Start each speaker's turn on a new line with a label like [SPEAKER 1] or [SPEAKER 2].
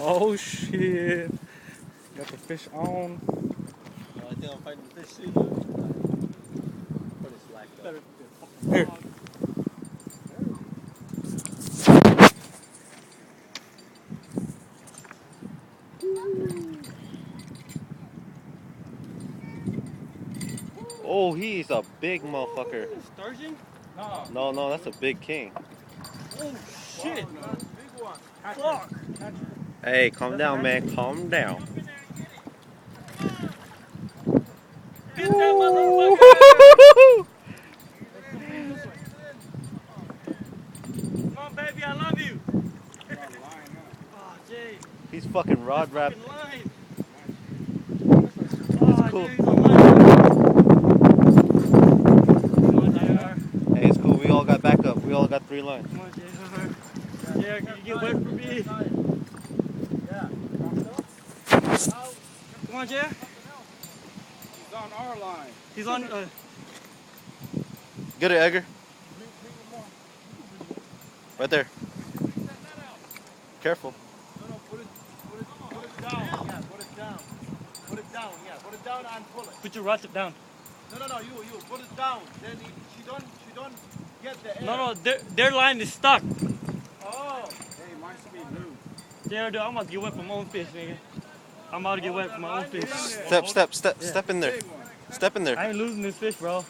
[SPEAKER 1] Oh shit. Got the fish on.
[SPEAKER 2] I think I'm fighting the fish too, dude. Put it slack though.
[SPEAKER 1] Here.
[SPEAKER 2] Oh, he's a big motherfucker.
[SPEAKER 1] Sturgeon?
[SPEAKER 2] No, that's a big king.
[SPEAKER 1] Oh shit. Big one. Fuck.
[SPEAKER 2] Hey, calm down, man. Calm down.
[SPEAKER 1] Get that motherfucker! Come on, baby, I love you. Oh, Jay.
[SPEAKER 2] He's fucking rod wrapped.
[SPEAKER 1] Line.
[SPEAKER 2] It's cool.
[SPEAKER 1] Dude, he's on line. Come on, JR.
[SPEAKER 2] Hey, it's cool. We all got backup. We all got 3 lines.
[SPEAKER 1] Come on, JR. JR, can you get wet for me? Come on, JR.
[SPEAKER 3] He's on our line.
[SPEAKER 1] He's on.
[SPEAKER 2] Get it, Edgar. Right there. Careful.
[SPEAKER 3] No, put it down. Yeah, put it down. Put it down. Yeah, put it down and pull it.
[SPEAKER 1] Put your rod tip down.
[SPEAKER 3] No, you put it down. Then she don't get the air.
[SPEAKER 1] No, their line is stuck.
[SPEAKER 3] Oh. Hey, mine should be blue.
[SPEAKER 1] JR, dude, I'm about to get wet for my own fish, nigga. I'm about to get wet for my own fish.
[SPEAKER 2] Step in there. Step in there.
[SPEAKER 1] I ain't losing this fish, bro.